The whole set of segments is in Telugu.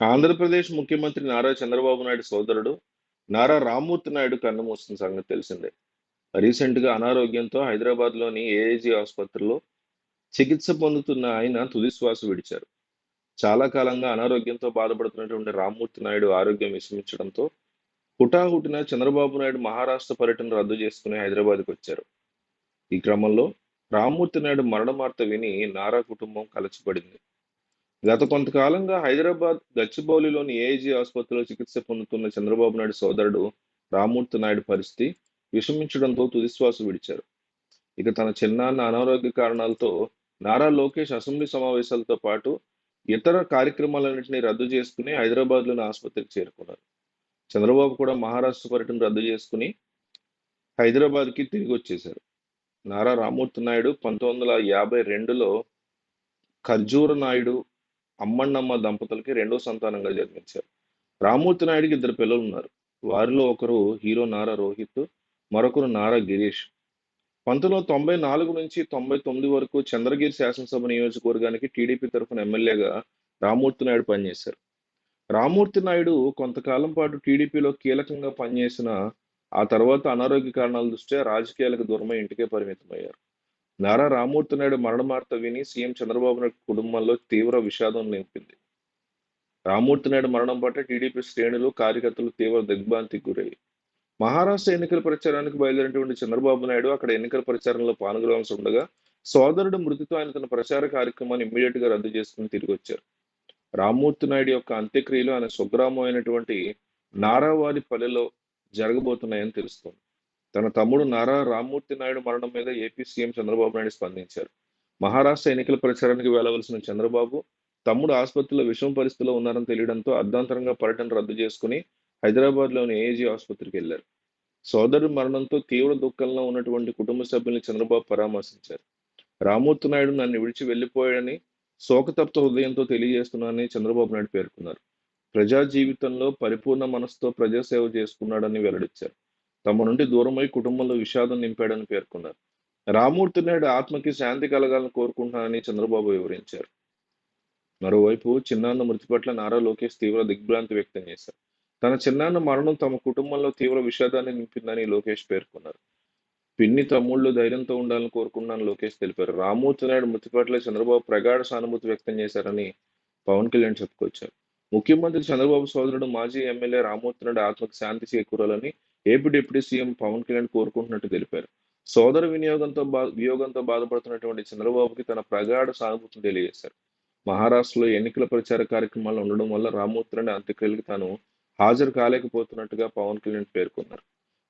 ఆంధ్రప్రదేశ్ ముఖ్యమంత్రి నారా చంద్రబాబు నాయుడు సోదరుడు నారా రామ్మూర్తి నాయుడు కన్నుమూసిన సంగతి తెలిసిందే. రీసెంట్‌గా అనారోగ్యంతో హైదరాబాద్‌లోని ఏఐజీ ఆసుపత్రిలో చికిత్స పొందుతున్న ఆయన తుది శ్వాస విడిచారు. చాలా కాలంగా అనారోగ్యంతో బాధపడుతున్నటువంటి రామ్మూర్తి నాయుడు ఆరోగ్యం విషమించడంతో హుటాహుటిన చంద్రబాబు నాయుడు మహారాష్ట్ర పర్యటన రద్దు చేసుకుని హైదరాబాద్‌కొచ్చారు. ఈ క్రమంలో రామ్మూర్తి నాయుడు మరణ వార్త విని నారా కుటుంబం కలచిపడింది. గత కొంతకాలంగా హైదరాబాద్ గచ్చిబౌలిలోని ఏఐజీ ఆసుపత్రిలో చికిత్స పొందుతున్న చంద్రబాబు నాయుడు సోదరుడు రామ్మూర్తి నాయుడు పరిస్థితి విషమించడంతో తుదిశ్వాస విడిచారు. ఇక తన చిన్నాన్న అనారోగ్య కారణాలతో నారా లోకేష్ అసెంబ్లీ సమావేశాలతో పాటు ఇతర కార్యక్రమాలన్నింటినీ రద్దు చేసుకుని హైదరాబాద్లోని ఆసుపత్రికి చేరుకున్నారు. చంద్రబాబు కూడా మహారాష్ట్ర పర్యటన రద్దు చేసుకుని హైదరాబాద్కి తిరిగి వచ్చేశారు. నారా రామ్మూర్తి నాయుడు 1952లో ఖర్జూర నాయుడు అమ్మన్నమ్మ దంపతులకి రెండో సంతానంగా జన్మించారు. రామ్మూర్తి నాయుడికి ఇద్దరు పిల్లలున్నారు. వారిలో ఒకరు హీరో నారా రోహిత్, మరొకరు నారా గిరీష్. 1994 నుంచి 99 వరకు చంద్రగిరి శాసనసభ నియోజకవర్గానికి టీడీపీ తరఫున ఎమ్మెల్యేగా రామ్మూర్తి నాయుడు పనిచేశారు. రామ్మూర్తి నాయుడు కొంతకాలం పాటు టీడీపీలో కీలకంగా పనిచేసిన ఆ తర్వాత అనారోగ్య కారణాల దృష్ట్యా రాజకీయాలకు దూరమై ఇంటికే పరిమితమయ్యారు. నారా రామ్మూర్తి నాయుడు మరణ వార్త విని సీఎం చంద్రబాబు నాయుడు కుటుంబంలో తీవ్ర విషాదం నింపింది. రామ్మూర్తి నాయుడు మరణం పట్ల టీడీపీ శ్రేణులు, కార్యకర్తలు తీవ్ర దిగ్భ్రాంతికి గురయ్యాయి. మహారాష్ట్ర ఎన్నికల ప్రచారానికి బయలుదేరినటువంటి చంద్రబాబు నాయుడు అక్కడ ఎన్నికల ప్రచారంలో పాల్గొనవలసి ఉండగా సోదరుడు మృతితో ఆయన తన ప్రచార కార్యక్రమాన్ని ఇమ్మీడియట్ గా రద్దు చేసుకుని తిరిగి వచ్చారు. రామ్మూర్తి నాయుడు యొక్క అంత్యక్రియలు ఆయన స్వగ్రామం అయినటువంటి నారావారిపల్లెలో జరగబోతున్నాయని తెలుస్తోంది. తన తమ్ముడు నారా రామ్మూర్తి నాయుడు మరణం మీద ఏపీ సీఎం చంద్రబాబు నాయుడు స్పందించారు. మహారాష్ట్ర ఎన్నికల ప్రచారానికి వెళ్లవలసిన చంద్రబాబు తమ్ముడు ఆసుపత్రిలో విషమ పరిస్థితిలో ఉన్నారని తెలియడంతో అర్ధాంతరంగా పర్యటన రద్దు చేసుకుని హైదరాబాద్లోని ఏఏజీ ఆసుపత్రికి వెళ్లారు. సోదరుడి మరణంతో తీవ్ర దుఃఖంలో ఉన్నటువంటి కుటుంబ సభ్యుల్ని చంద్రబాబు పరామర్శించారు. రామ్మూర్తి నాయుడు నన్ను విడిచి వెళ్లిపోయాడని శోకతప్త హృదయంతో తెలియజేస్తున్నానని చంద్రబాబు నాయుడు పేర్కొన్నారు. ప్రజా జీవితంలో పరిపూర్ణ మనసుతో ప్రజాసేవ చేసుకున్నాడని వెల్లడించారు. తమ నుండి దూరమై కుటుంబంలో విషాదం నింపాడని పేర్కొన్నారు. రామ్మూర్తి నాయుడు ఆత్మకి శాంతి కలగాలని కోరుకుంటున్నానని చంద్రబాబు వివరించారు. మరోవైపు చిన్నాన్న మృతి పట్ల నారా లోకేష్ తీవ్ర దిగ్భ్రాంతి వ్యక్తం చేశారు. తన చిన్నాన్న మరణం తమ కుటుంబంలో తీవ్ర విషాదాన్ని నింపిందని లోకేష్ పేర్కొన్నారు. పిన్ని తమ్ముళ్ళు ధైర్యంతో ఉండాలని కోరుకున్నాను లోకేష్ తెలిపారు. రామ్మూర్తి నాయుడు మృతి పట్ల చంద్రబాబు ప్రగాఢ సానుభూతి వ్యక్తం చేశారని పవన్ కళ్యాణ్ చెప్పుకొచ్చారు. ముఖ్యమంత్రి చంద్రబాబు సోదరుడు మాజీ ఎమ్మెల్యే రామ్మూర్తి నాయుడు ఆత్మకు శాంతి చేకూరాలని AP deputy CM Pawan Kalyan కోరుకుంటున్నట్టు తెలిపారు. సోదర వియోగంతో బాధపడుతున్నటువంటి చంద్రబాబుకి తన ప్రగాఢ సానుభూతిని తెలియజేశారు. మహారాష్ట్రలో ఎన్నికల ప్రచార కార్యక్రమాలు ఉండడం వల్ల రామ్మూర్తి నాయుడు అంత్యక్రియలకు తాను హాజరు కాలేకపోతున్నట్టుగా పవన్ కళ్యాణ్ పేర్కొన్నారు.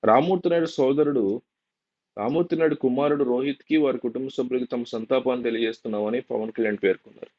రామ్మూర్తి నాయుడు సోదరుడు రామ్మూర్తి నాయుడు కుమారుడు రోహిత్ కి వారి కుటుంబ సభ్యులకు తమ సంతాపాన్ని తెలియజేస్తున్నామని పవన్ కళ్యాణ్ పేర్కొన్నారు.